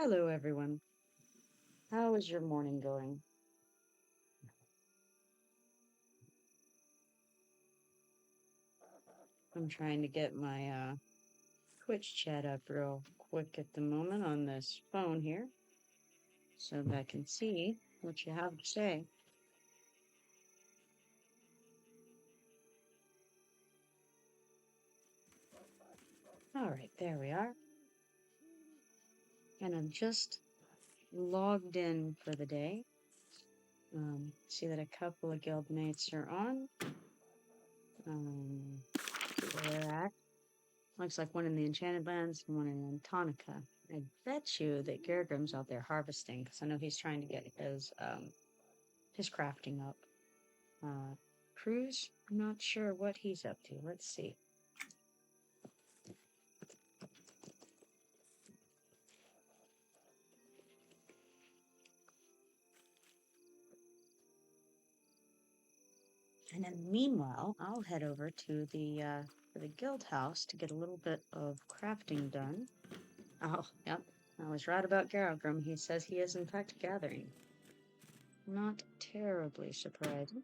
Hello, everyone. How is your morning going? I'm trying to get my Twitch chat up real quick at the moment on this phone here so that I can see what you have to say. All right, there we are. And I'm just logged in for the day. See that a couple of guildmates are on. Where they're at. Looks like one in the Enchanted Lands and one in Antonica. I bet you that Gargrim's out there harvesting because I know he's trying to get his crafting up. Cruz, I'm not sure what he's up to. Let's see. And then meanwhile, I'll head over to the guild house to get a little bit of crafting done. Oh, yep. I was right about Garogrim. He says he is in fact gathering. Not terribly surprising.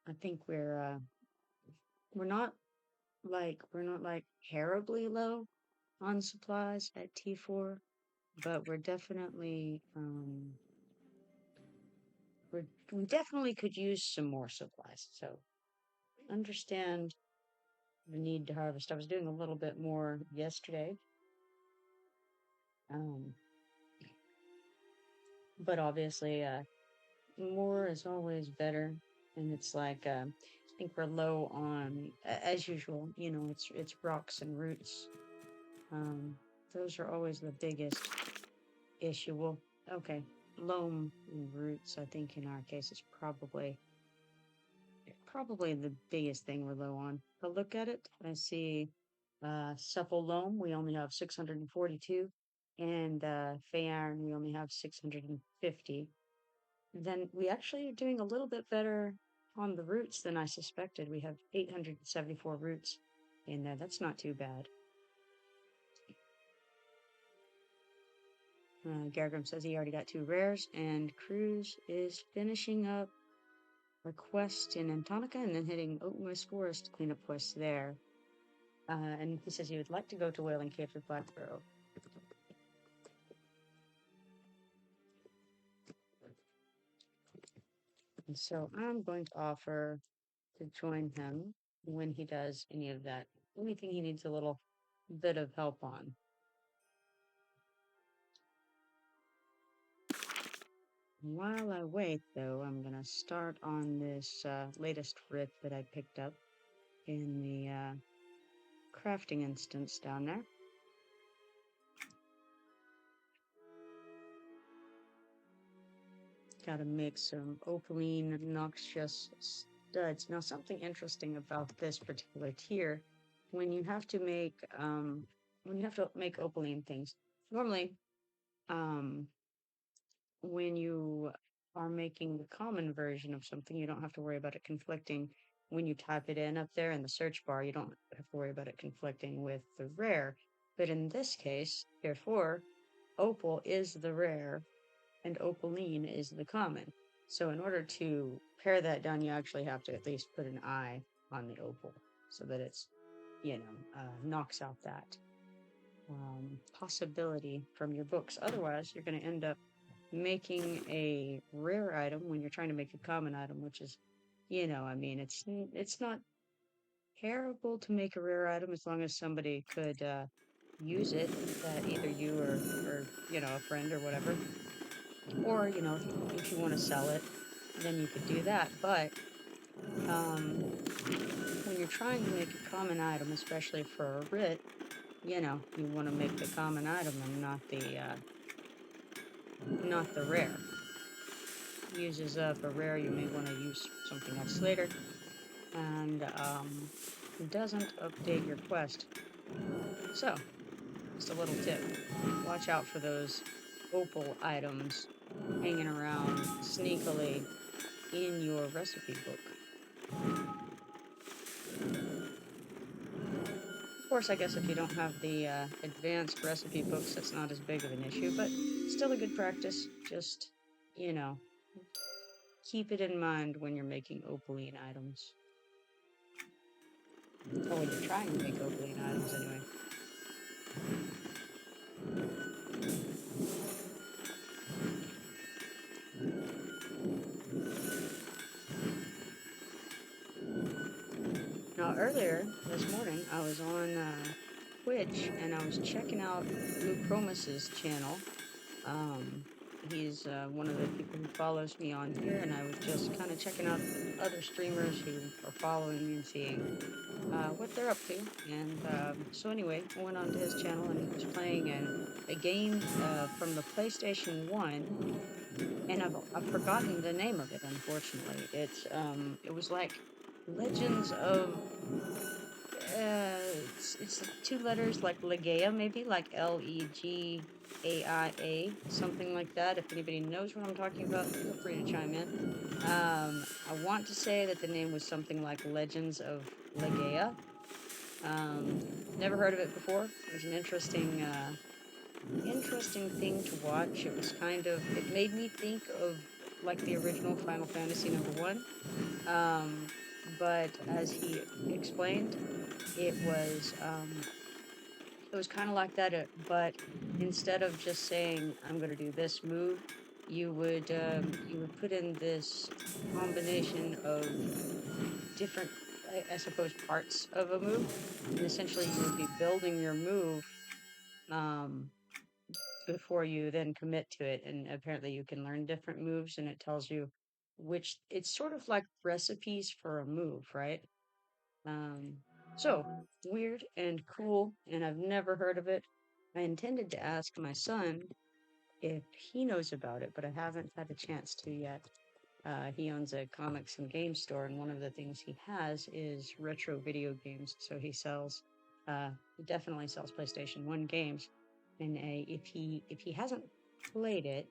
I think we're not like terribly low on supplies at T4, but we're definitely we definitely could use some more supplies. So understand the need to harvest. I was doing a little bit more yesterday. Um, but obviously more is always better. And it's like I think we're low on as usual, it's rocks and roots. Those are always the biggest issue. Well, okay, loam and roots, I think in our case is probably the biggest thing we're low on. But look at it, I see supple loam, we only have 642, and fey iron, we only have 650. Then we actually are doing a little bit better on the roots than I suspected. We have 874 roots in there. That's not too bad. Gargrim says he already got 2 rares, and Cruz is finishing up a quest in Antonica and then hitting Oatmoist Forest to clean up quests there. And he says he would like to go to Wailing Cave with Blackburrow. And so I'm going to offer to join him when he does any of that. Anything he needs a little bit of help on. While I wait, though, I'm going to start on this latest writ that I picked up in the crafting instance down there. Got to make some opaline noxious studs. Now, something interesting about this particular tier, when you have to make opaline things, normally, when you are making the common version of something, you don't have to worry about it conflicting. When you type it in up there in the search bar, you don't have to worry about it conflicting with the rare. But in this case, therefore, opal is the rare and opaline is the common. So in order to pare that down, you actually have to at least put an I on the opal so that it's, knocks out that possibility from your books. Otherwise, you're going to end up making a rare item when you're trying to make a common item, which is, it's not terrible to make a rare item as long as somebody could use it, either you or a friend or whatever. Or, if you want to sell it, then you could do that. But when you're trying to make a common item, especially for a writ, you want to make the common item and not the rare. Uses up a rare, you may want to use something else later. And it doesn't update your quest. So, just a little tip. Watch out for those opal items hanging around sneakily in your recipe book. Of course, I guess if you don't have the advanced recipe books, that's not as big of an issue, but still a good practice. Just, you know, keep it in mind when you're making opaline items. Or when you're trying to make opaline items, anyway. Now, earlier this morning, I was on Twitch and I was checking out Promis's channel. He's one of the people who follows me on here, and I was just kind of checking out other streamers who are following me and seeing what they're up to. And so anyway, I went onto his channel and he was playing a game from the PlayStation 1, and I've forgotten the name of it, unfortunately. It was like Legends of it's two letters like Legaia, maybe like Legaia, something like that. If anybody knows what I'm talking about, feel free to chime in. I want to say that the name was something like Legends of Legaia. Never heard of it before. It was an interesting thing to watch. It made me think of like the original Final Fantasy #1. But as he explained, it was um, it was kind of like that, but instead of just saying I'm going to do this move, you would put in this combination of different, I suppose, parts of a move, and essentially you would be building your move um, before you then commit to it. And apparently, you can learn different moves, and it tells you which. It's sort of like recipes for a move, right? Um, so weird and cool, and I've never heard of it. I intended to ask my son if he knows about it, but I haven't had a chance to yet. He owns a comics and game store, and one of the things he has is retro video games. So he definitely sells PlayStation 1 games. And if he hasn't played it,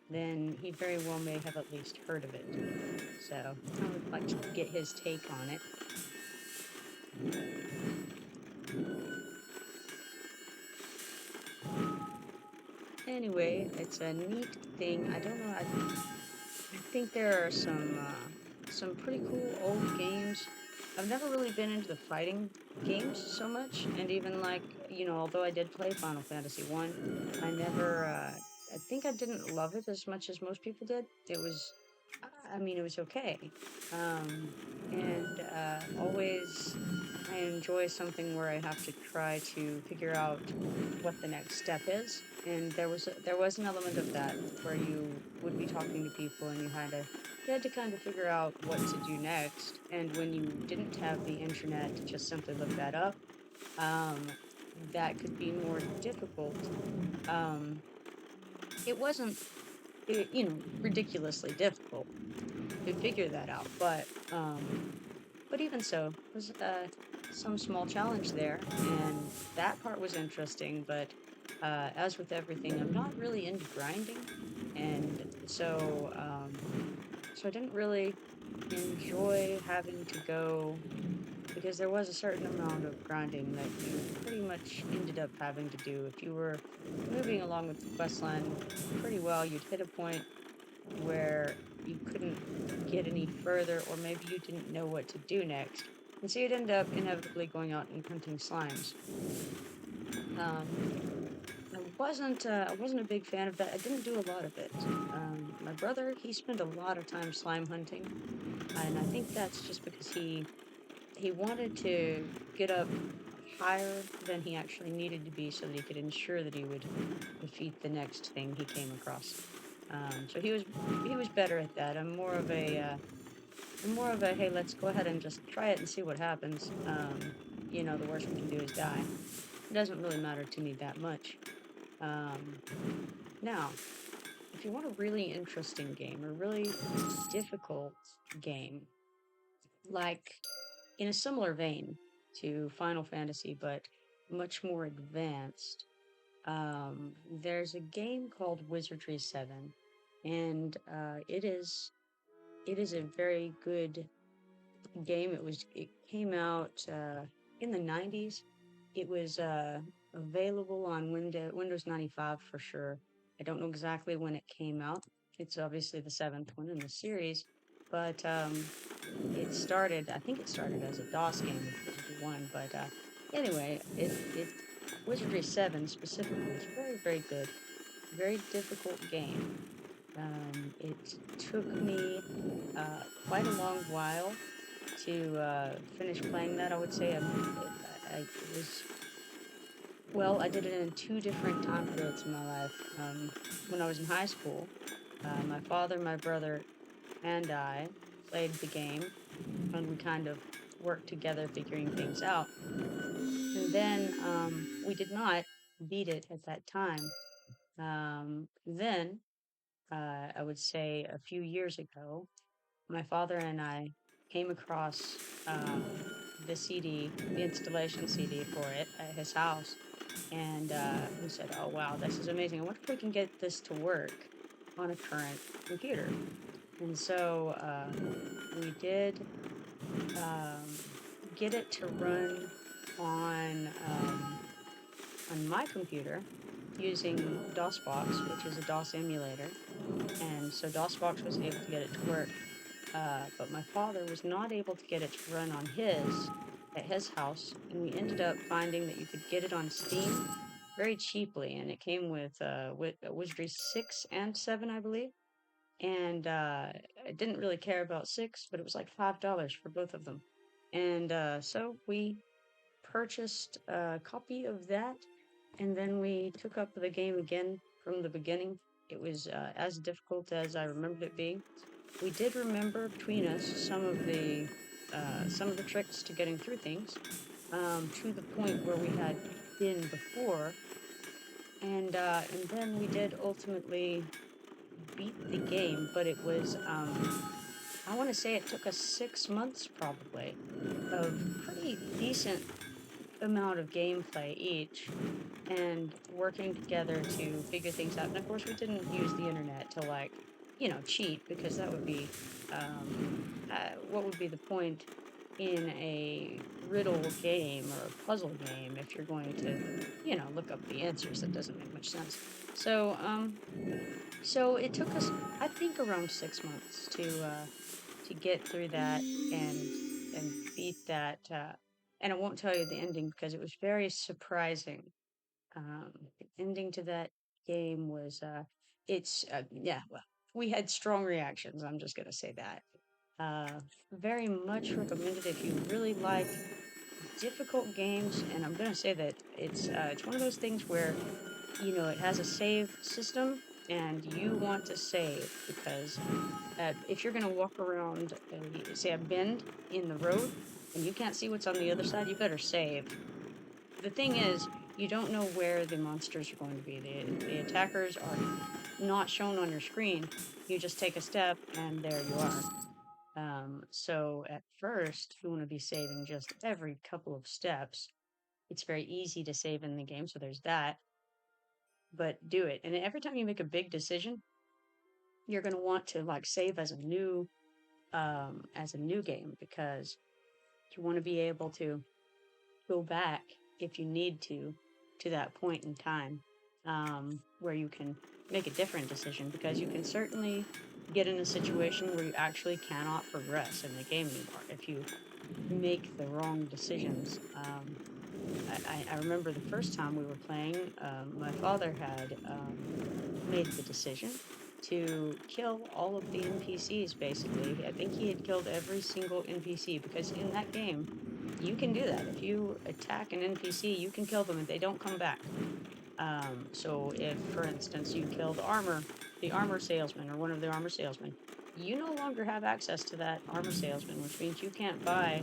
then he very well may have at least heard of it. So I would like to get his take on it. Anyway, it's a neat thing. I don't know. I think there are some pretty cool old games. I've never really been into the fighting games so much, and even like although I did play Final Fantasy 1, I never. I think I didn't love it as much as most people did. I mean, it was okay. And always I enjoy something where I have to try to figure out what the next step is. And there was an element of that where you would be talking to people and you had to kind of figure out what to do next. And when you didn't have the internet to just simply look that up, um, that could be more difficult. Um, it wasn't, ridiculously difficult to figure that out, but even so, it was some small challenge there, and that part was interesting. But as with everything, I'm not really into grinding, and so I didn't really enjoy having to go because there was a certain amount of grinding that you pretty much ended up having to do. If you were moving along with the quest line pretty well, you'd hit a point where you couldn't get any further, or maybe you didn't know what to do next. And so you'd end up inevitably going out and hunting slimes. I wasn't a big fan of that. I didn't do a lot of it. My brother, he spent a lot of time slime hunting, and I think that's just because he wanted to get up higher than he actually needed to be so that he could ensure that he would defeat the next thing he came across. So he was better at that. I'm more of a hey, let's go ahead and just try it and see what happens. The worst we can do is die. It doesn't really matter to me that much. Um, Now, if you want a really interesting game, a really difficult game, like in a similar vein to Final Fantasy, but much more advanced, there's a game called Wizardry 7, and it is a very good game. It came out in the 90s, it was available on Windows 95 for sure. I don't know exactly when it came out. It's obviously the seventh one in the series, but it started. I think it started as a DOS game with Wizardry One, but anyway, it Wizardry 7 specifically is very very good. Very difficult game. It took me quite a long while to finish playing that. I would say it was well, I did it in two different time periods in my life. When I was in high school, my father, my brother, and I played the game, and we kind of worked together figuring things out. And then we did not beat it at that time. Then I would say a few years ago, my father and I came across the CD, the installation CD for it at his house. And we said, oh, wow, this is amazing. I wonder if we can get this to work on a current computer. And so we did get it to run on my computer using DOSBox, which is a DOS emulator. And so DOSBox was able to get it to work. But my father was not able to get it to run on at his house, and we ended up finding that you could get it on Steam very cheaply, and it came with Wizardry 6 and 7, I believe. And I didn't really care about 6, but it was like $5 for both of them. And so we purchased a copy of that, and then we took up the game again from the beginning. It was as difficult as I remembered it being. We did remember between us some of the tricks to getting through things, to the point where we had been before, and then we did ultimately beat the game. But it was I want to say it took us 6 months probably of pretty decent amount of gameplay each, and working together to figure things out. And of course, we didn't use the internet to cheat, because that would be what would be the point in a riddle game or a puzzle game if you're going to, look up the answers? That doesn't make much sense. So, so it took us, I think, around 6 months to get through that and beat that. And I won't tell you the ending because it was very surprising. The ending to that game was yeah, well, we had strong reactions. I'm just gonna say that. Very much recommended if you really like difficult games, and I'm gonna say that it's one of those things where it has a save system, and you want to save because if you're gonna walk around, say a bend in the road, and you can't see what's on the other side, you better save. The thing is, you don't know where the monsters are going to be. The attackers are not shown on your screen. You just take a step, and there you are. So at first, you want to be saving just every couple of steps. It's very easy to save in the game, so there's that. But do it. And every time you make a big decision, you're going to want to save as a new game, because you want to be able to go back if you need to that point in time, where you can make a different decision, because you can certainly get in a situation where you actually cannot progress in the game anymore if you make the wrong decisions. I remember the first time we were playing, my father had made the decision to kill all of the NPCs, basically. I think he had killed every single NPC, because in that game, you can do that. If you attack an NPC, you can kill them and they don't come back. So if, for instance, you kill the armor salesman or one of the armor salesmen, you no longer have access to that armor salesman, which means you can't buy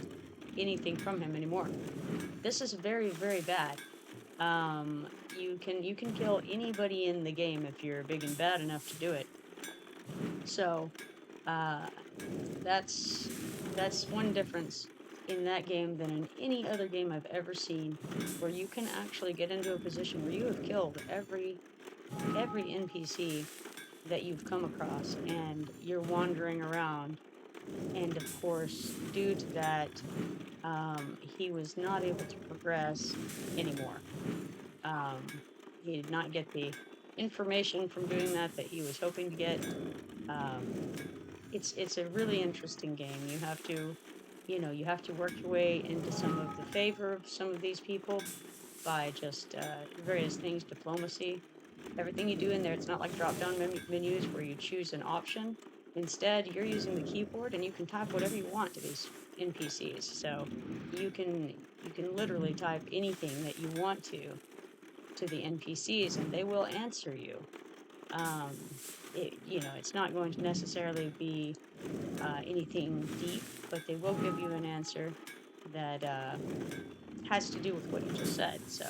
anything from him anymore. This is very, very bad. You can kill anybody in the game if you're big and bad enough to do it. So that's one difference in that game than in any other game I've ever seen, where you can actually get into a position where you have killed every NPC that you've come across, and you're wandering around. And of course, due to that, he was not able to progress anymore. He did not get the information from doing that he was hoping to get. Um, it's a really interesting game. You have to, you have to work your way into some of the favor of some of these people by just various things, diplomacy, everything you do in there. It's not like drop down menus where you choose an option. Instead, you're using the keyboard and you can type whatever you want to these NPCs. So you can literally type anything that you want to the NPCs and they will answer you. It's not going to necessarily be anything deep, but they will give you an answer that has to do with what you just said. So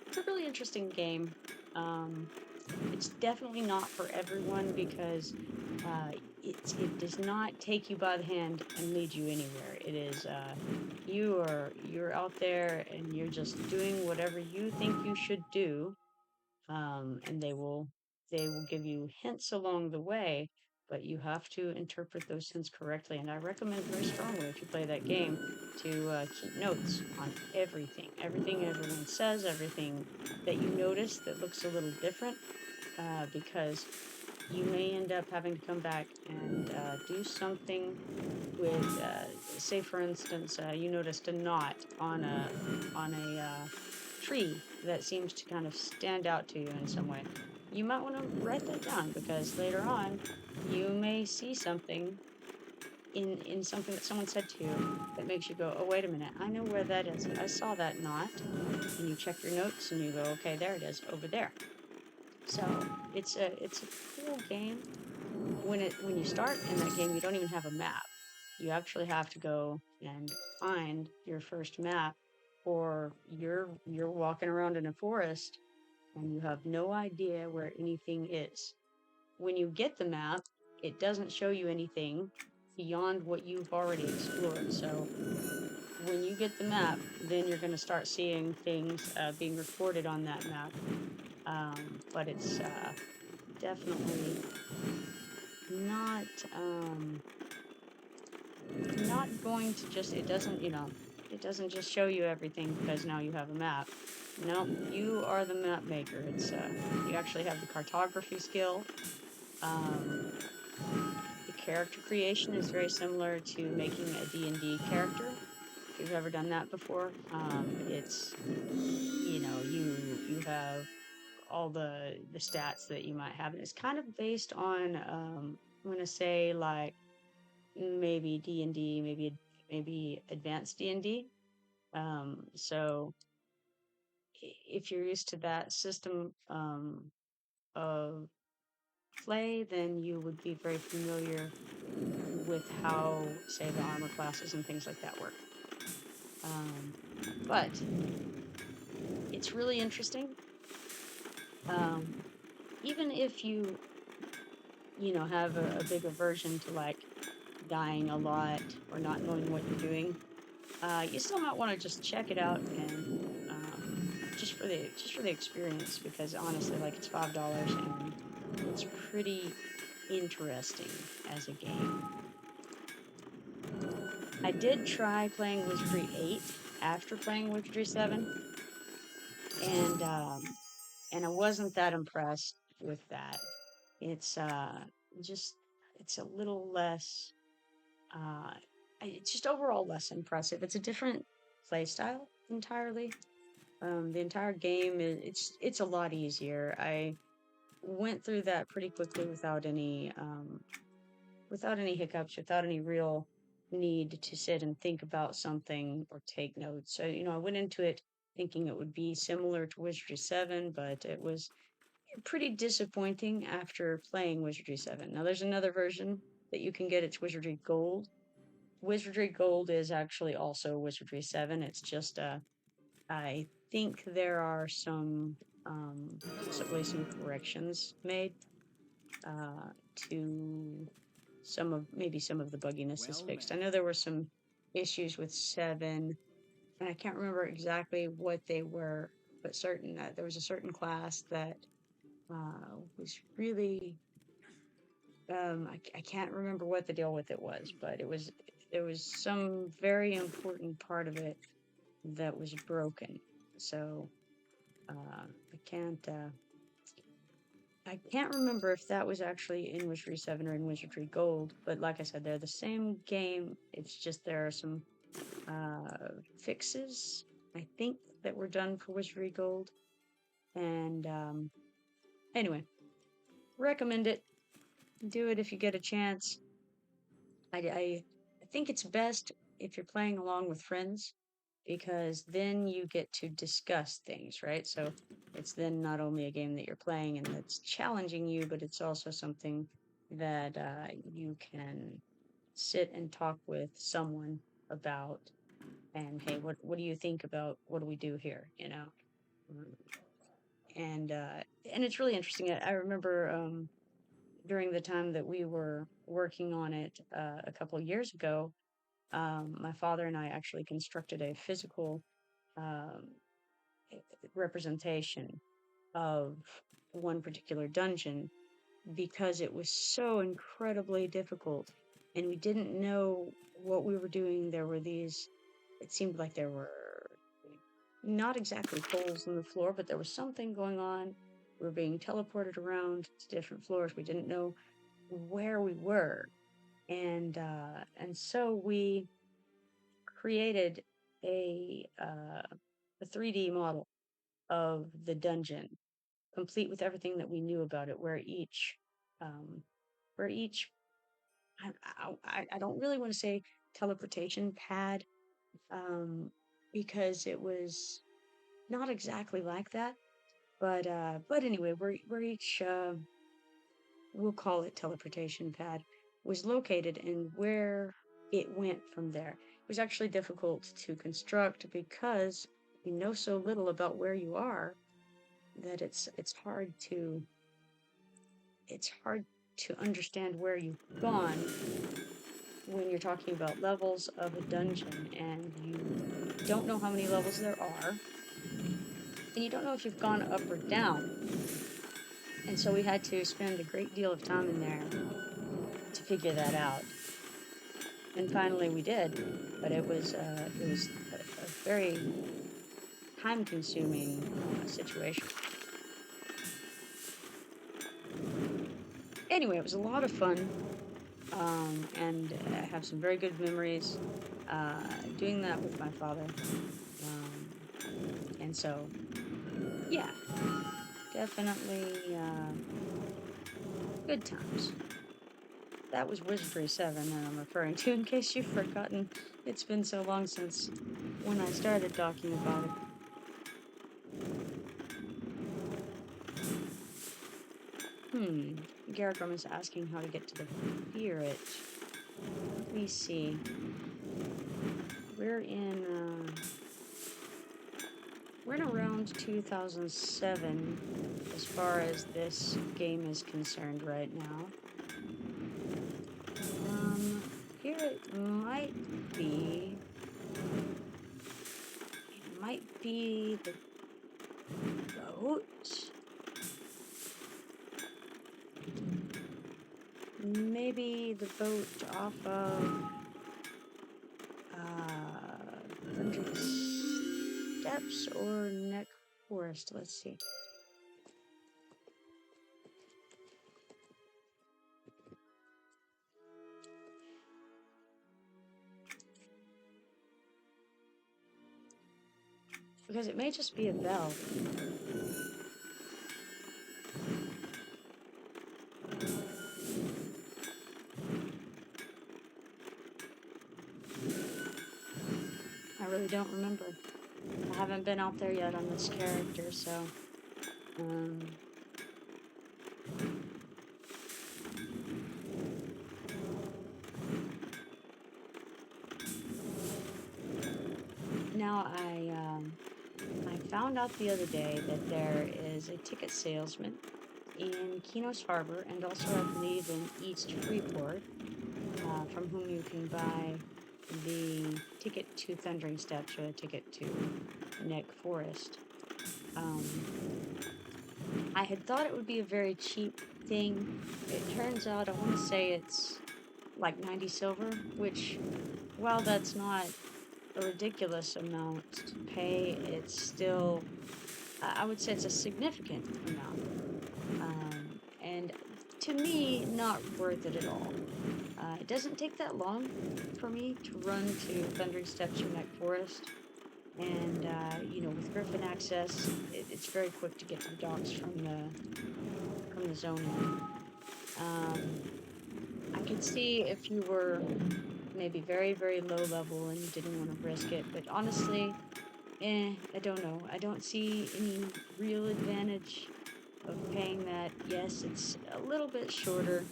it's a really interesting game. Um, it's definitely not for everyone because uh, it does not take you by the hand and lead you anywhere. It is you're out there and you're just doing whatever you think you should do, and they will give you hints along the way, but you have to interpret those hints correctly. And I recommend very strongly if you play that game to keep notes on everything everyone says, everything that you notice that looks a little different, because you may end up having to come back and do something with, say, for instance, you noticed a knot on a tree that seems to kind of stand out to you in some way. You might want to write that down because later on you may see something in something that someone said to you that makes you go, oh, wait a minute, I know where that is. I saw that knot. And you check your notes and you go, okay, there it is over there. So it's a cool game. When you start in that game, you don't even have a map. You actually have to go and find your first map, or you're walking around in a forest and you have no idea where anything is. When you get the map, it doesn't show you anything beyond what you've already explored. So when you get the map, then you're going to start seeing things being recorded on that map. But it's definitely not not going to just it doesn't just show you everything because now you have a map. No, you are the map maker. It's you actually have the cartography skill. Um, the character creation is very similar to making a D&D character. If you've ever done that before, it's you have all the stats that you might have, and it's kind of based on I'm gonna say like maybe D&D, maybe advanced D&D. So if you're used to that system of play, then you would be very familiar with how, say, the armor classes and things like that work. But it's really interesting. Even if you have a big aversion to like dying a lot or not knowing what you're doing, you still might want to just check it out and just for the experience, because honestly, like, it's $5 and it's pretty interesting as a game. I did try playing Wizardry 8 after playing Wizardry 7, and I wasn't that impressed with that. It's just it's a little less it's just overall less impressive. It's a different play style entirely. The entire game it's a lot easier. I went through that pretty quickly without any hiccups, without any real need to sit and think about something or take notes. So, I went into it thinking it would be similar to Wizardry 7, but it was pretty disappointing after playing Wizardry 7. Now, there's another version that you can get. It's Wizardry Gold. Wizardry Gold is actually also Wizardry 7. It's just, I think there are possibly some corrections made to maybe some of the bugginess is fixed. I know there were some issues with 7, and I can't remember exactly what they were, but there was a certain class that was really I can't remember what the deal with it was, but there was some very important part of it that was broken. So I can't remember if that was actually in Wizardry 7 or in Wizardry Gold, but like I said, they're the same game. It's just there are some fixes, I think, that were done for Wizardry Gold. And anyway, recommend it. Do it if you get a chance. I think it's best if you're playing along with friends, because then you get to discuss things, right? So it's then not only a game that you're playing and that's challenging you, but it's also something that you can sit and talk with someone about. And hey, what do you think about what do we do here? You know, Mm, and it's really interesting. I remember during the time that we were working on it a couple years ago, my father and I actually constructed a physical um, representation of one particular dungeon because it was so incredibly difficult and we didn't know what we were doing. There were these, it seemed like there were not exactly holes in the floor, but there was something going on. We were being teleported around to different floors. We didn't know where we were. And so we created a 3D model of the dungeon, complete with everything that we knew about it, um, where each I don't really want to say teleportation pad, um, because it was not exactly like that, but anyway, where each we'll call it teleportation pad was located and where it went from there. It was actually difficult to construct because you know so little about where you are that it's hard to understand where you've gone when you're talking about levels of a dungeon and you don't know how many levels there are and you don't know if you've gone up or down. And so we had to spend a great deal of time in there to figure that out. And finally we did, but it was a very time-consuming situation. Anyway, it was a lot of fun, and I have some very good memories doing that with my father. Um, and so, yeah, definitely good times. That was Wizardry 7 that I'm referring to, in case you've forgotten. It's been so long since when I started talking about it. Garagrum is asking how to get to the spirit. Let me see. We're in around 2007 as far as this game is concerned right now. Here it might be the boat. Maybe the boat off of Thundering Steps or Neck Forest. Let's see. Because it may just be a bell. I really don't remember. I haven't been out there yet on this character, so now I found out the other day that there is a ticket salesman in Kinos Harbor and also I believe in East Freeport, from whom you can buy the ticket to Thundering Steps or the ticket to Neck Forest. I had thought it would be a very cheap thing. It turns out, I want to say it's like 90 silver, which, while that's not a ridiculous amount to pay, it's still, I would say it's a significant amount. And to me, not worth it at all. It doesn't take that long for me to run to Thundering Steps or Neck Forest. And, you know, with Griffin access, it's very quick to get to the docks from the zone in. I could see if you were maybe very, very low level and you didn't want to risk it, but honestly, I don't know. I don't see any real advantage of paying that. Yes, it's a little bit shorter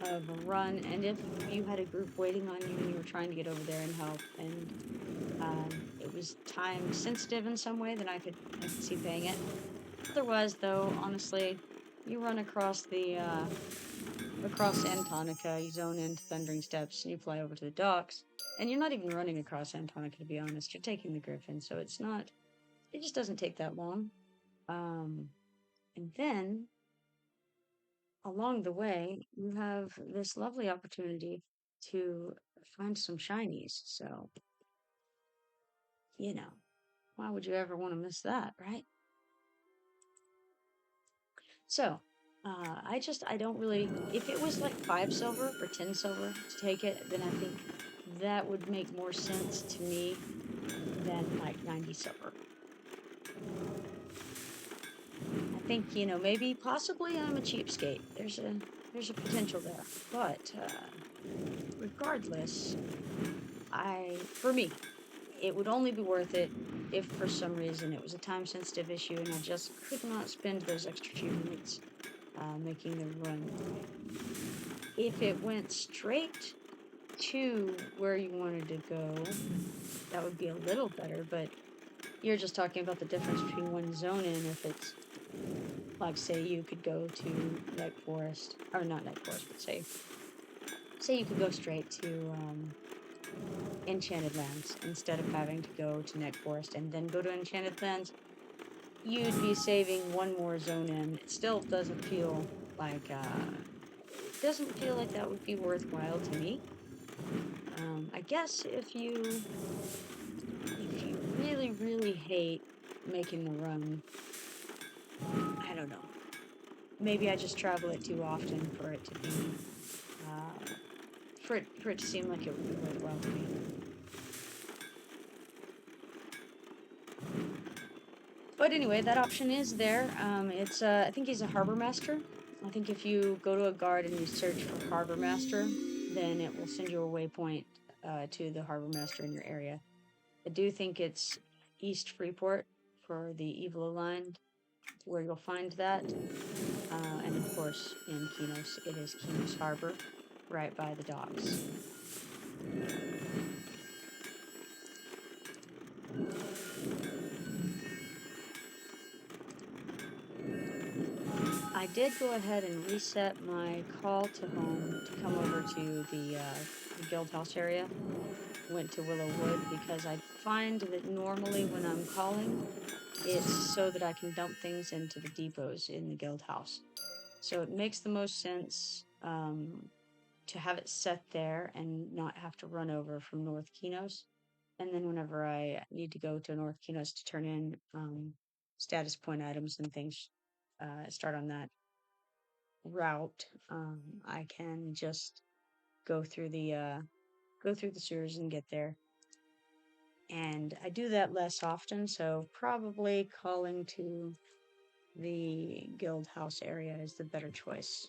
of a run, and if you had a group waiting on you and you were trying to get over there and help, and it was time sensitive in some way, then I could see paying it. Otherwise, though, honestly, you run across Antonica, you zone into Thundering Steps, and you fly over to the docks. And you're not even running across Antonica, to be honest. You're taking the Griffin, so it just doesn't take that long. And then, along the way, you have this lovely opportunity to find some shinies. So, you know, why would you ever want to miss that, right? So, I don't really, if it was like 5 silver or 10 silver to take it, then I think that would make more sense to me than like 90 silver. I think, you know, maybe possibly I'm a cheapskate. There's a potential there. But, regardless, for me, it would only be worth it if for some reason it was a time sensitive issue and I just could not spend those extra few minutes making the run. If it went straight to where you wanted to go, that would be a little better, but you're just talking about the difference between one zone and if it's like, say you could go to Neck Forest, or not Neck Forest, but say you could go straight to Enchanted Lands instead of having to go to Neck Forest and then go to Enchanted Lands. You'd be saving one more zone in. It still doesn't feel like that would be worthwhile to me. I guess if you really, really hate making the run, I don't know. Maybe I just travel it too often for it to be, for it to seem like it would be worthwhile to me. But anyway, that option is there. It's I think he's a harbor master. I think if you go to a guard and you search for harbor master, then it will send you a waypoint to the harbor master in your area. I do think it's East Freeport for the Evil Aligned where you'll find that. And of course, in Kinos, it is Kinos Harbor, right by the docks. I did go ahead and reset my call to home to come over to the guild house area. Went to Willow Wood because I find that normally when I'm calling, it's so that I can dump things into the depots in the guild house. So it makes the most sense to have it set there and not have to run over from North Kinos. And then whenever I need to go to North Kinos to turn in status point items and things, start on that route, I can just go through the sewers and get there. And I do that less often, so probably calling to the guild house area is the better choice.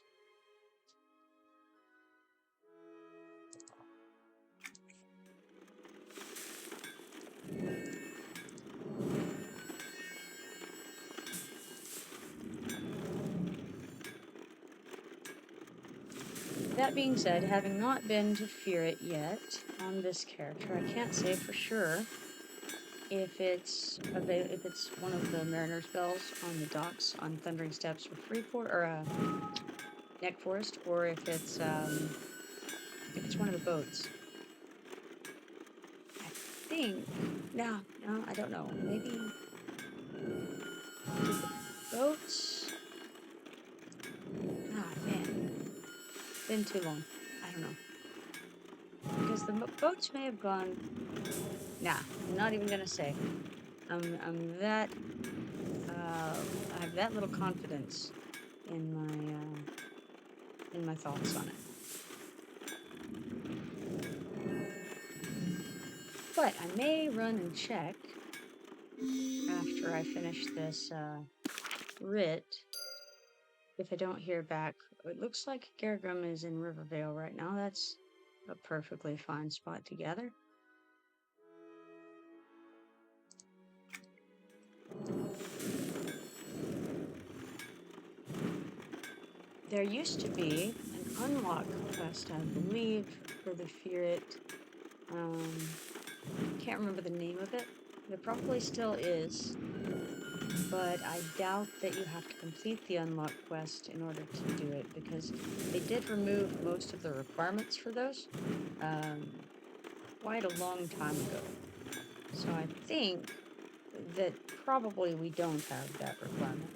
That being said, having not been to Fear It yet on this character, I can't say for sure if it's one of the Mariner's Bells on the docks on Thundering Steps or Freeport or Neck Forest, or if it's one of the boats. I think no, I don't know. Maybe the boats. Ah, man, been too long. I don't know. because the boats may have gone. Nah, I'm not even gonna say. I'm that. I have that little confidence in my thoughts on it. But I may run and check after I finish this writ. If I don't hear back, it looks like Gargum is in Rivervale right now. That's a perfectly fine spot to gather. There used to be an unlock quest, I believe, for the Furet. Can't remember the name of it. There probably still is, but I doubt that you have to complete the unlock quest in order to do it, because they did remove most of the requirements for those quite a long time ago. So I think that probably we don't have that requirement.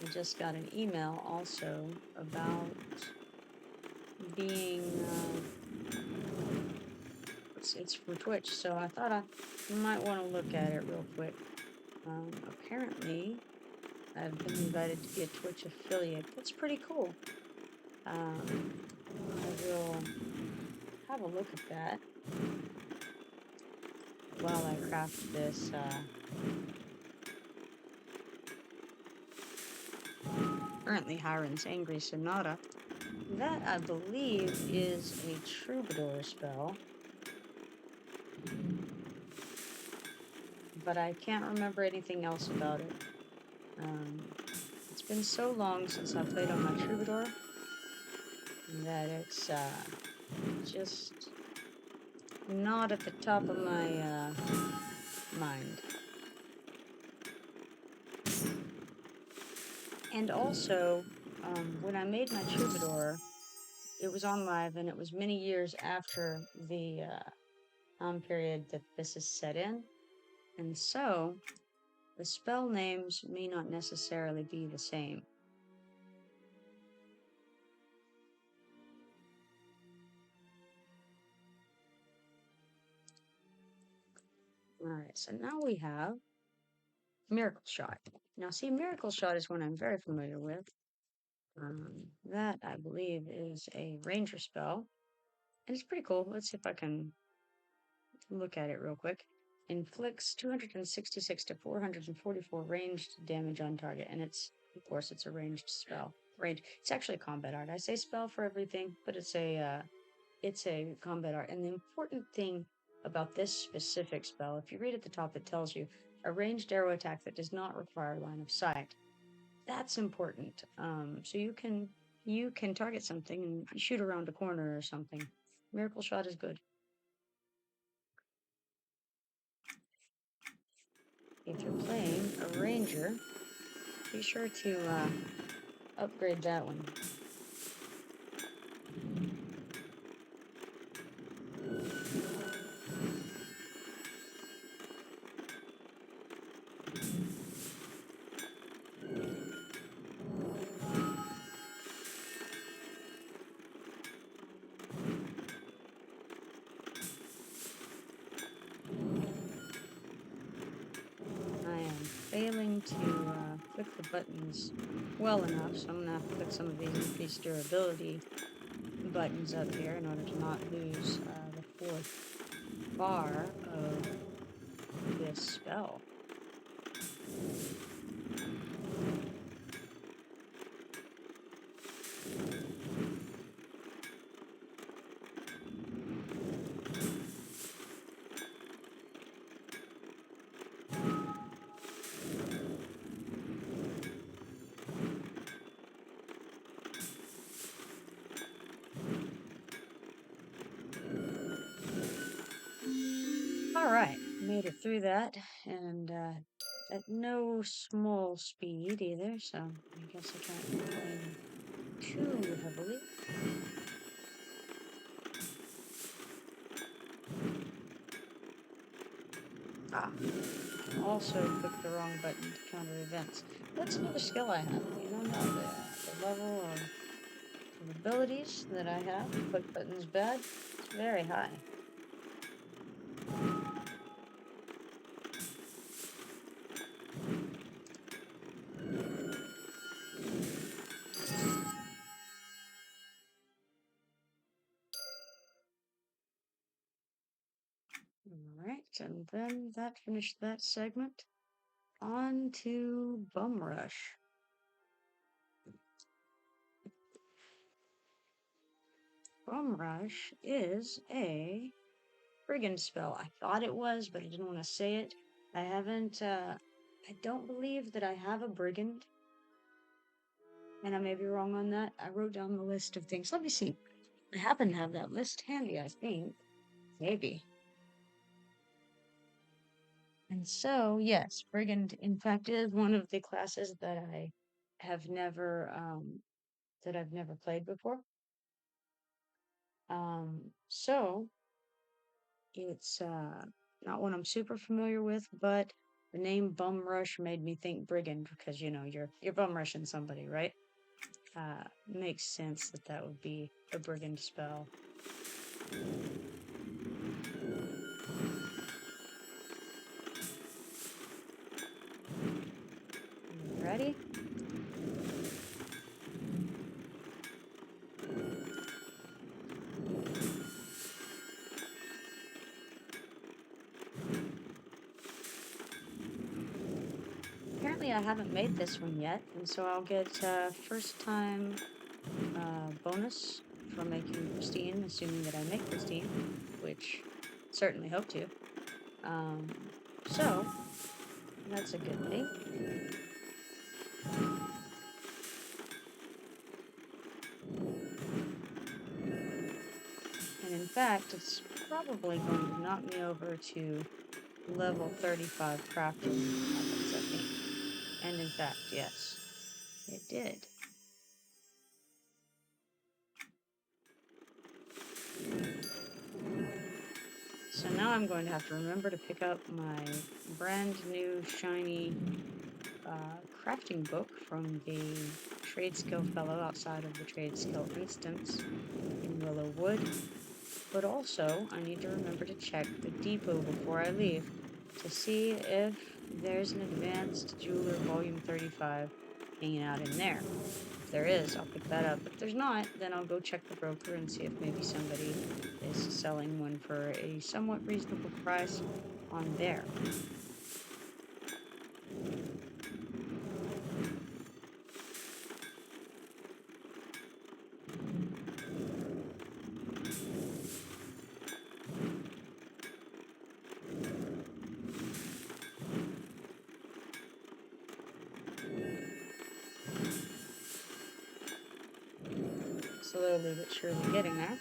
I just got an email also about being, it's from Twitch, so I thought I might want to look at it real quick. Apparently, I've been invited to be a Twitch affiliate. That's pretty cool. I will have a look at that while I craft this, currently Hiron's Angry Sonata. That, I believe, is a troubadour spell. But I can't remember anything else about it. It's been so long since I played on my troubadour that it's just not at the top of my mind. And also, when I made my troubadour, it was on live, and it was many years after the time period that this is set in. And so, the spell names may not necessarily be the same. Alright, so now we have Miracle Shot. Now, see, Miracle Shot is one I'm very familiar with. That, I believe, is a ranger spell. And it's pretty cool. Let's see if I can look at it real quick. Inflicts 266 to 444 ranged damage on target. And it's, of course, it's a ranged spell. It's actually a combat art. I say spell for everything, but it's a combat art. And the important thing about this specific spell, if you read at the top, it tells you a ranged arrow attack that does not require line of sight. That's important. So you can target something and shoot around a corner or something. Miracle Shot is good. If you're playing a ranger, be sure to upgrade that one. Failing to click the buttons well enough, so I'm going to have to put some of these increased durability buttons up here in order to not lose the fourth bar of this spell. Alright, made it through that, and at no small speed either, so I guess I can't complain too heavily. also click the wrong button to counter events. That's another skill I have. You don't know the level of abilities that I have. Click buttons bad. It's very high. Alright, and then that finished that segment. On to Bum Rush. Bum Rush is a brigand spell. I thought it was, but I didn't want to say it. I haven't, I don't believe that I have a brigand. And I may be wrong on that. I wrote down the list of things. Let me see. I happen to have that list handy, I think. Maybe. And so, yes, brigand, in fact, is one of the classes that I have never, that I've never played before. So it's not one I'm super familiar with, but the name Bum Rush made me think brigand because you're bum rushing somebody, right? Makes sense that that would be a brigand spell. Ready? Apparently I haven't made this one yet, and so I'll get first time bonus for making pristine, assuming that I make pristine, which certainly hope to. So that's a good thing. And in fact, it's probably going to knock me over to level 35 crafting methods, I think. And in fact, yes, it did. So now I'm going to have to remember to pick up my brand new shiny crafting book from the tradeskill fellow outside of the tradeskill instance in Willowwood. But also, I need to remember to check the depot before I leave to see if there's an advanced jeweler volume 35 hanging out in there. If there is, I'll pick that up. If there's not, then I'll go check the broker and see if maybe somebody is selling one for a somewhat reasonable price on there. Slowly but surely getting there.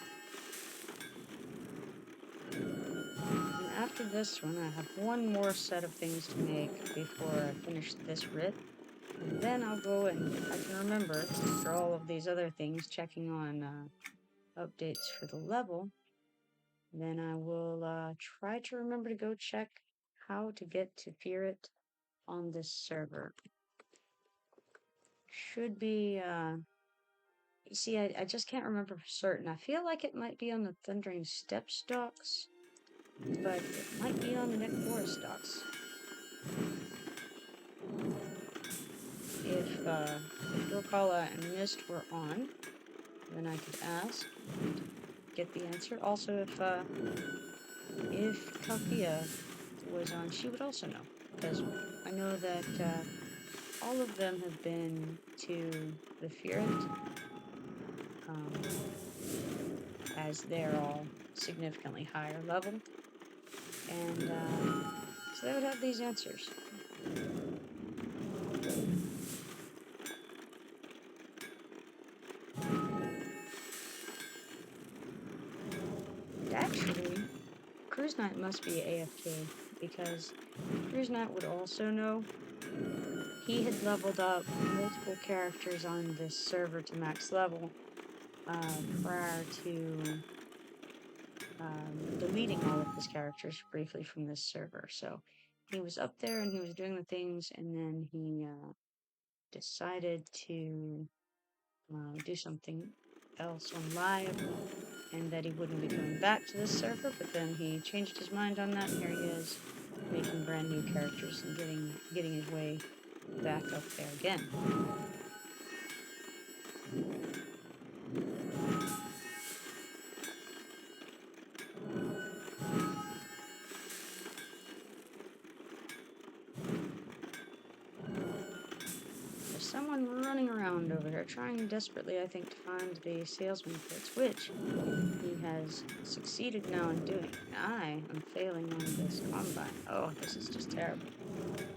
And after this one, I have one more set of things to make before I finish this writ. And then I'll go and, if I can remember, for all of these other things, checking on updates for the level, then I will try to remember to go check how to get to Fear It on this server. Should be, you see, I just can't remember for certain. I feel like it might be on the Thundering Steps docks, but it might be on the Nick Forest docks. If Gorkala and Mist were on, then I could ask and get the answer. Also, if Kalphia was on, she would also know, because I know that all of them have been to the Furet, as they're all significantly higher level, and so they would have these answers. Actually, Cruise Knight must be AFK, because Cruise Knight would also know. He had leveled up multiple characters on this server to max level prior to deleting all of his characters briefly from this server. So he was up there and he was doing the things, and then he decided to do something else on live, and that he wouldn't be coming back to this server, but then he changed his mind on that, and here he is making brand new characters and getting his way back up there again. There's someone running around over here, trying desperately, I think, to find the salesman kits, which he has succeeded now in doing. I am failing on this combine. Oh, this is just terrible.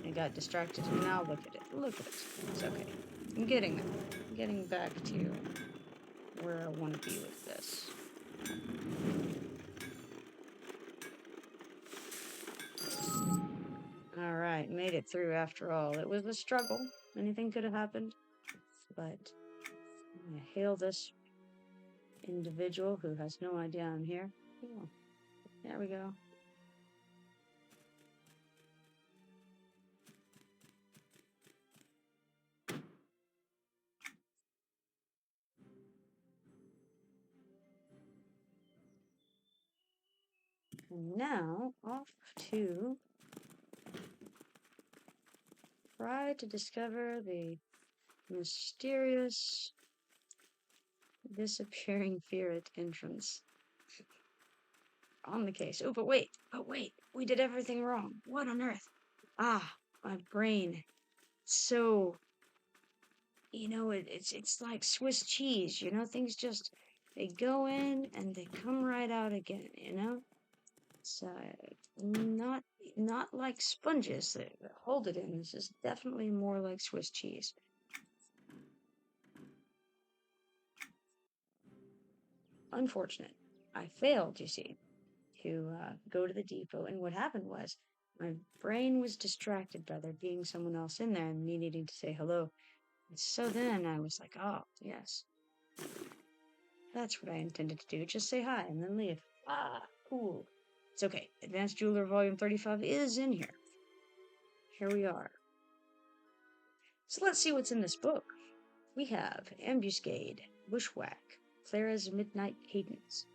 I got distracted, and now look at it. Look at it. It's okay. I'm getting there. I'm getting back to where I want to be with this. Alright, made it through after all. It was a struggle. Anything could have happened. But I'm going to hail this individual who has no idea I'm here. Oh, there we go. And now, off to try to discover the mysterious disappearing ferret entrance. On the case. Oh, but wait, we did everything wrong. What on earth? Ah, my brain. So, it's like Swiss cheese, things just, they go in and they come right out again, It's not like sponges that hold it in. This is definitely more like Swiss cheese. Unfortunate. I failed, you see, to go to the depot, and what happened was my brain was distracted by there being someone else in there and me needing to say hello. And so then I was like, oh, yes. That's what I intended to do. Just say hi and then leave. Ah, cool. It's okay. Advanced Jeweler Volume 35 is in here. Here we are. So let's see what's in this book. We have Ambuscade, Bushwhack, Clara's Midnight Cadence,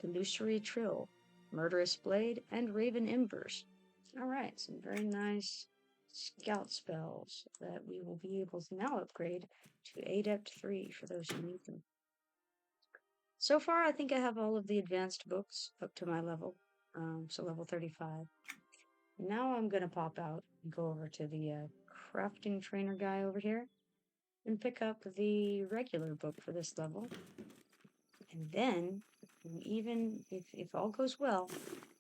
Delusory Trill, Murderous Blade, and Raven Embers. Alright, some very nice scout spells that we will be able to now upgrade to Adept 3 for those who need them. So far, I think I have all of the advanced books up to my level, so level 35. Now I'm going to pop out and go over to the crafting trainer guy over here and pick up the regular book for this level. And then, even if all goes well,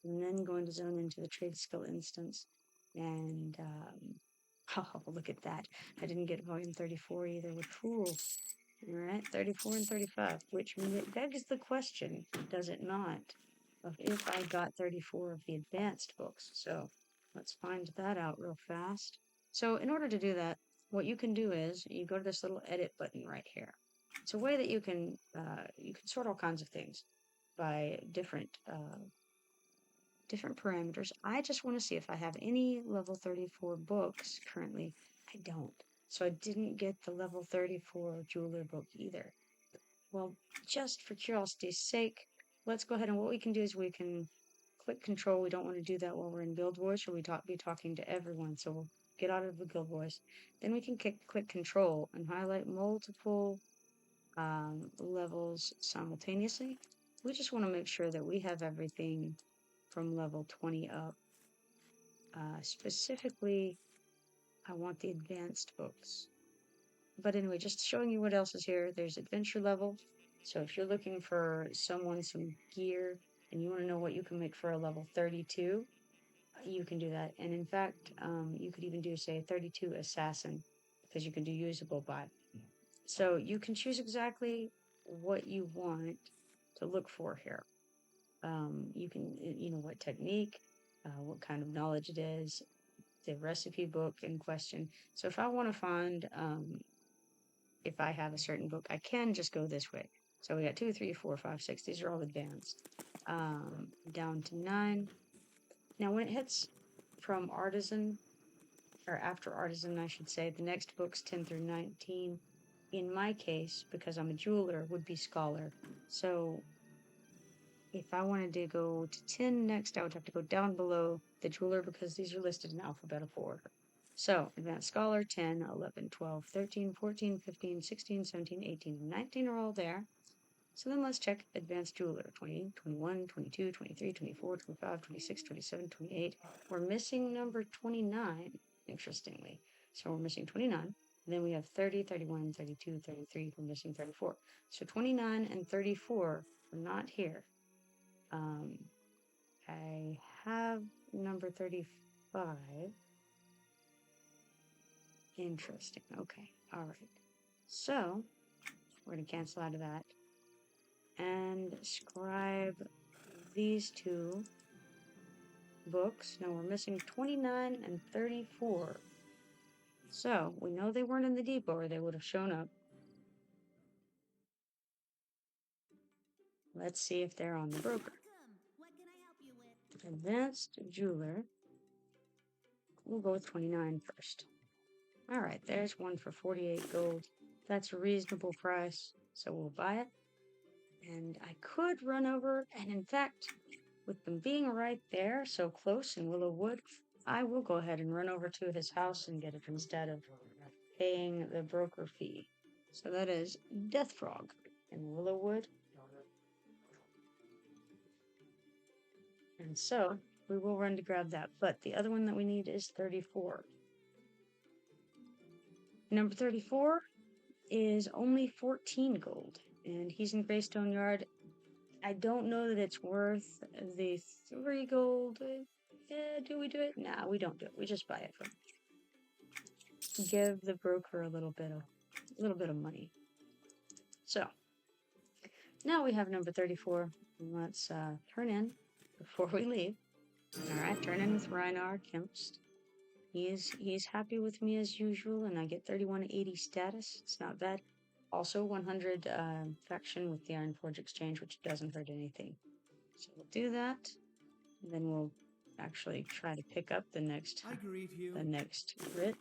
I'm then going to zone into the trade skill instance. And, oh, look at that. I didn't get volume 34 either. We're cool. Alright, 34 and 35, which begs the question, does it not, of if I got 34 of the advanced books. So let's find that out real fast. So in order to do that, what you can do is you go to this little edit button right here. It's a way that you can sort all kinds of things by different parameters. I just want to see if I have any level 34 books currently. I don't. So I didn't get the level 34 jeweler book either. Well, just for curiosity's sake, let's go ahead and what we can do is we can click control. We don't want to do that while we're in guild voice or we be talking to everyone. So we'll get out of the guild voice. Then we can click control and highlight multiple levels simultaneously. We just want to make sure that we have everything from level 20 up. Specifically, I want the advanced books. But anyway, just showing you what else is here. There's adventure level. So if you're looking for some gear and you want to know what you can make for a level 32, you can do that. And in fact, you could even do, say, a 32 assassin because you can do usable buy. So you can choose exactly what you want to look for here. You can, what technique, what kind of knowledge it is, the recipe book in question. So if I want to find, if I have a certain book, I can just go this way. So we got 2, 3, 4, 5, 6. These are all advanced. Down to 9. Now when it hits from artisan, or after artisan, I should say. The next books 10 through 19, in my case, because I'm a jeweler, would be scholar. So if I wanted to go to 10 next, I would have to go down below the jeweler because these are listed in alphabetical order. So advanced scholar, 10, 11, 12, 13, 14, 15, 16, 17, 18, and 19 are all there. So then let's check advanced jeweler, 20, 21, 22, 23, 24, 25, 26, 27, 28. We're missing number 29, interestingly. So we're missing 29. And then we have 30, 31, 32, 33. We're missing 34. So 29 and 34 are not here. I have number 35. Interesting. Okay. All right. So we're going to cancel out of that and scribe these two books. Now we're missing 29 and 34. So we know they weren't in the depot or they would have shown up. Let's see if they're on the broker. What can I help you with? Advanced jeweler. We'll go with 29 first. All right, there's one for 48 gold. That's a reasonable price, so we'll buy it. And I could run over, and in fact, with them being right there, so close in Willowwood, I will go ahead and run over to his house and get it instead of paying the broker fee. So that is Death Frog in Willowwood. And so we will run to grab that. But the other one that we need is 34. Number 34 is only 14 gold, and he's in Greystone Yard. I don't know that it's worth the 3 gold. Do we do it? Nah, we don't do it. We just buy it from him. Give the broker a little bit of money. So now we have number 34. Let's turn in before we leave. All right, turn in with Reinar Kempst. He's happy with me as usual, and I get 3180 status. It's not bad. Also 100 faction with the Ironforge exchange, which doesn't hurt anything. So we'll do that, and then we'll actually try to pick up the next grit.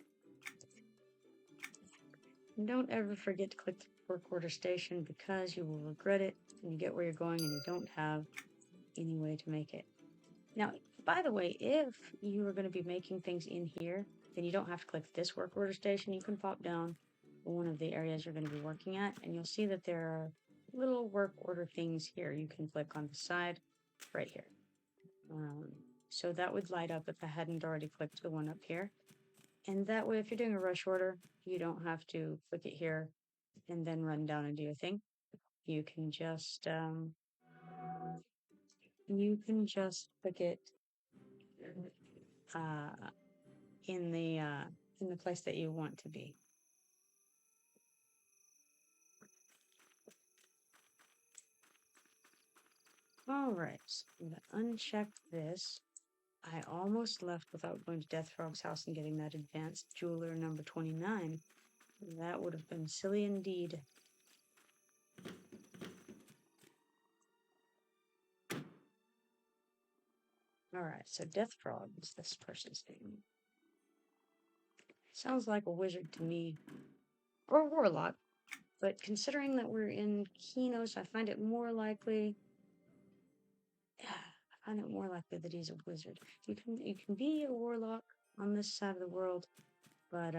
And don't ever forget to click the work order station because you will regret it when you get where you're going and you don't have any way to make it. Now, by the way, if you are going to be making things in here, then you don't have to click this work order station. You can pop down one of the areas you're going to be working at, and you'll see that there are little work order things here. You can click on the side right here. So that would light up if I hadn't already clicked the one up here. And that way, if you're doing a rush order, you don't have to click it here and then run down and do your thing. You can just click it in the place that you want to be. All right, so I'm gonna uncheck this. I almost left without going to Death Frog's house and getting that advanced jeweler number 29. That would have been silly indeed. All right, so Death Frog is this person's name. Sounds like a wizard to me, or a warlock. But considering that we're in Kinos, I find it more likely. I find it more likely that he's a wizard. You can be a warlock on this side of the world, but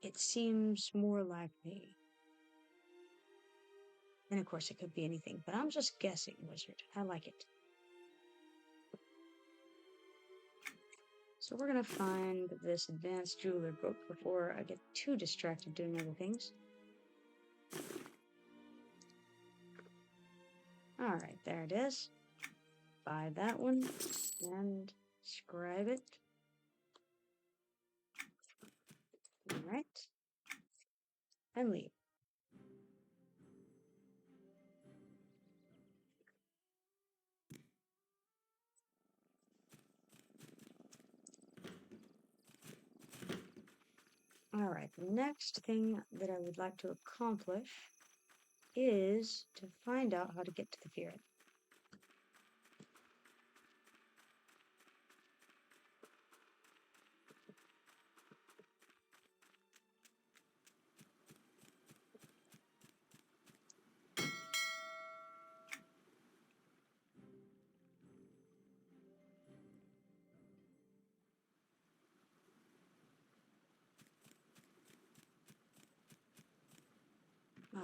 it seems more likely. And of course, it could be anything, but I'm just guessing wizard. I like it. So we're gonna find this advanced jeweler book before I get too distracted doing other things. All right, there it is. Buy that one and scribe it. All right, and leave. All right, the next thing that I would like to accomplish is to find out how to get to the pier.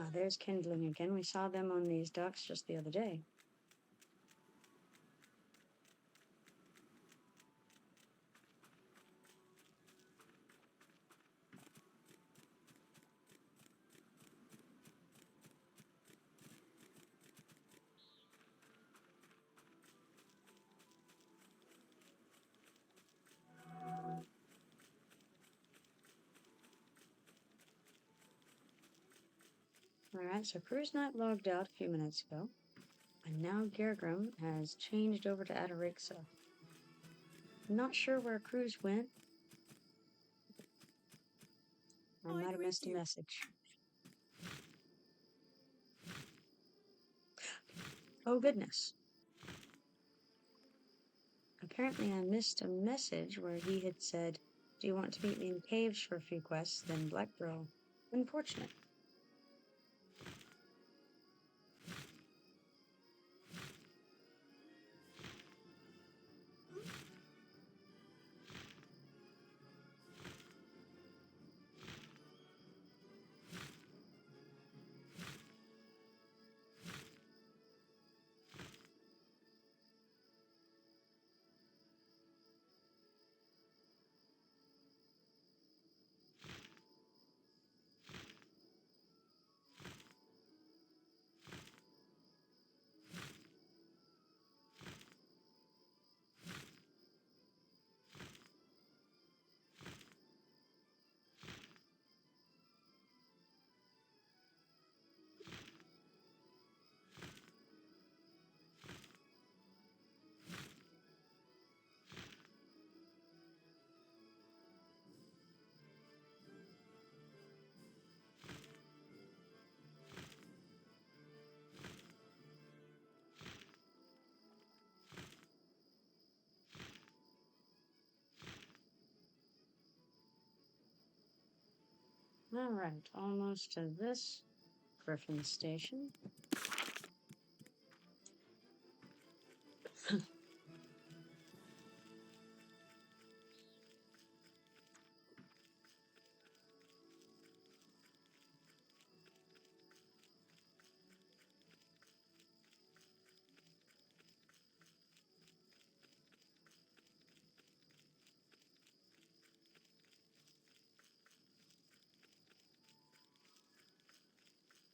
Ah, there's kindling again. We saw them on these ducks just the other day. Alright, so Crew's Night logged out a few minutes ago, and now Gergrim has changed over to Atarixa. Not sure where Cruz went. I might have missed a message. Oh goodness. Apparently I missed a message where he had said, "Do you want to meet me in caves for a few quests, then Black Bro?" Unfortunate. Alright, almost to this Griffin station.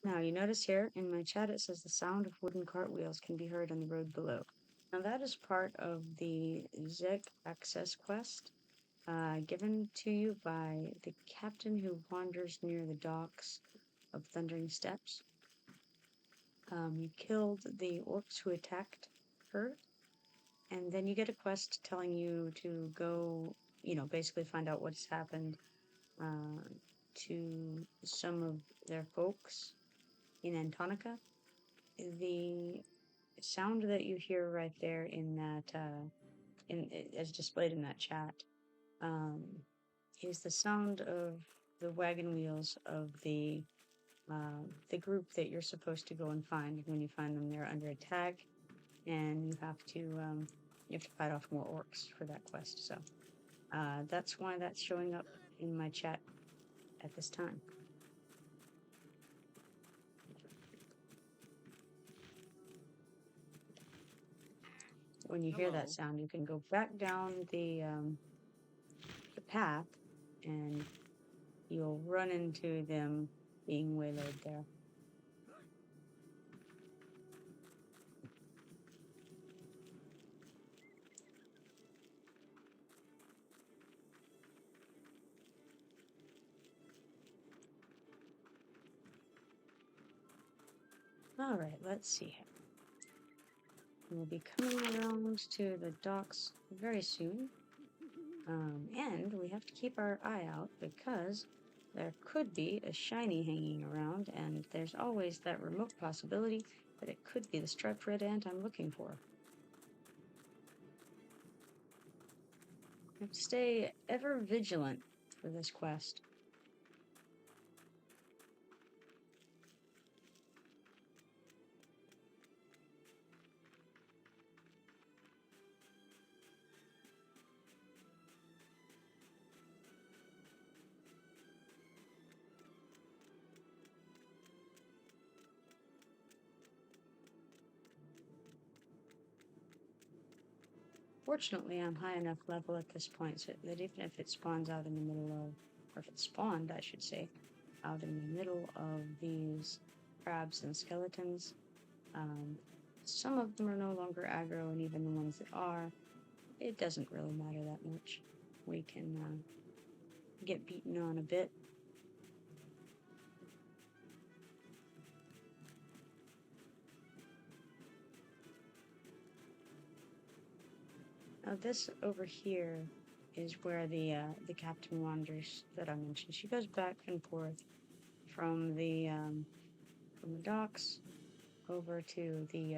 Now, you notice here in my chat it says the sound of wooden cartwheels can be heard on the road below. Now, that is part of the Zeg access quest given to you by the captain who wanders near the docks of Thundering Steps. You killed the orcs who attacked her, and then you get a quest telling you to go, basically find out what's happened to some of their folks in Antonica. The sound that you hear right there in that, as displayed in that chat, is the sound of the wagon wheels of the group that you're supposed to go and find. When you find them, they're under attack, and you have to fight off more orcs for that quest. So that's why that's showing up in my chat at this time. When you hear that sound, you can go back down the path, and you'll run into them being waylaid there. All right, let's see. We'll be coming around to the docks very soon. And we have to keep our eye out because there could be a shiny hanging around, and there's always that remote possibility that it could be the striped red ant I'm looking for. I have to stay ever vigilant for this quest. Fortunately, I'm high enough level at this point so that even if it spawns out in the middle of, or if it spawned, I should say, out in the middle of these crabs and skeletons, some of them are no longer aggro, and even the ones that are, it doesn't really matter that much. We can get beaten on a bit. Now this over here is where the captain wanders that I mentioned. She goes back and forth from the docks over to the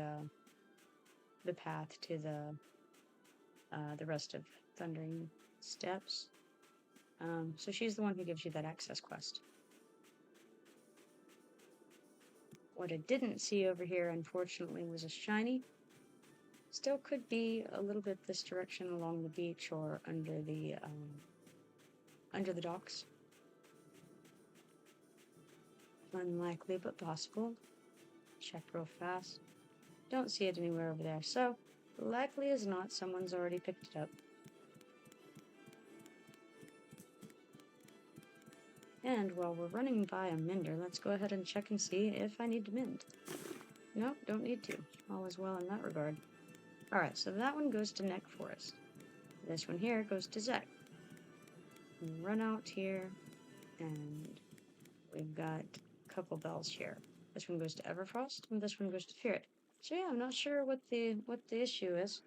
path to the rest of Thundering Steps. So she's the one who gives you that access quest. What I didn't see over here, unfortunately, was a shiny. Still could be a little bit this direction along the beach or under the docks. Unlikely, but possible. Check real fast. Don't see it anywhere over there, so likely as not, someone's already picked it up. And while we're running by a mender, let's go ahead and check and see if I need to mend. Nope, don't need to. All is well in that regard. Alright, so that one goes to Neck Forest. This one here goes to Zek. Run out here, and we've got a couple bells here. This one goes to Everfrost, and this one goes to Fearit. So yeah, I'm not sure what the issue is.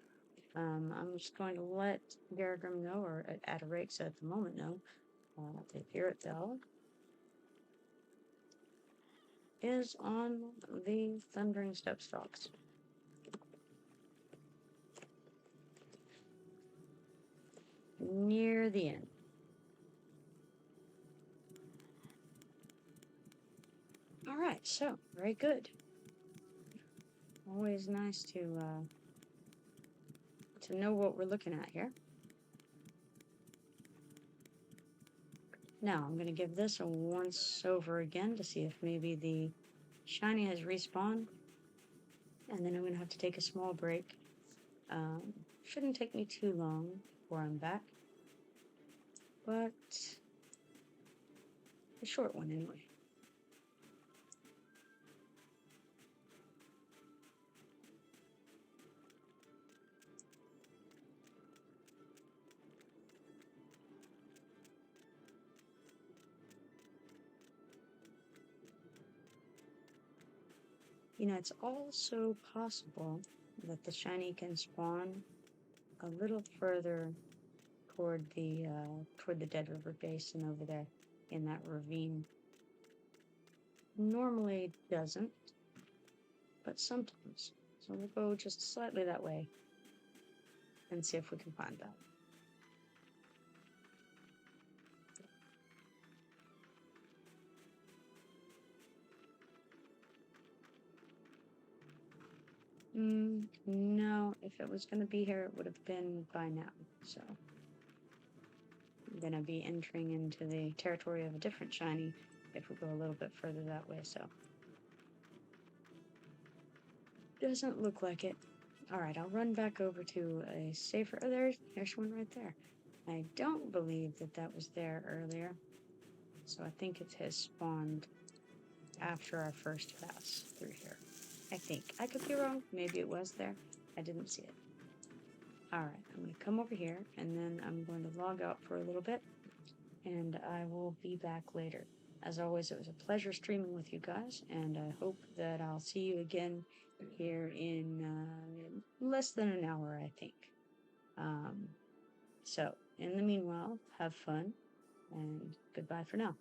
I'm just going to let Garagrim know, or at a rate at the moment know, the Fearit bell is on the Thundering Step stalks. Near the end. Alright, so, very good. Always nice to know what we're looking at here. Now, I'm going to give this a once over again to see if maybe the shiny has respawned. And then I'm going to have to take a small break. Shouldn't take me too long before I'm back. But a short one anyway. You know, it's also possible that the shiny can spawn a little further toward the Dead River Basin over there in that ravine. Normally doesn't, but sometimes. So we'll go just slightly that way and see if we can find that. No, if it was going to be here, it would have been by now. So I'm going to be entering into the territory of a different shiny if we go a little bit further that way. So doesn't look like it. All right, I'll run back over to a safer. Oh, there's one right there. I don't believe that was there earlier, so I think it has spawned after our first pass through here. I think. I could be wrong. Maybe it was there. I didn't see it. Alright, I'm going to come over here, and then I'm going to log out for a little bit, and I will be back later. As always, it was a pleasure streaming with you guys, and I hope that I'll see you again here in less than an hour, I think. So, in the meanwhile, have fun, and goodbye for now.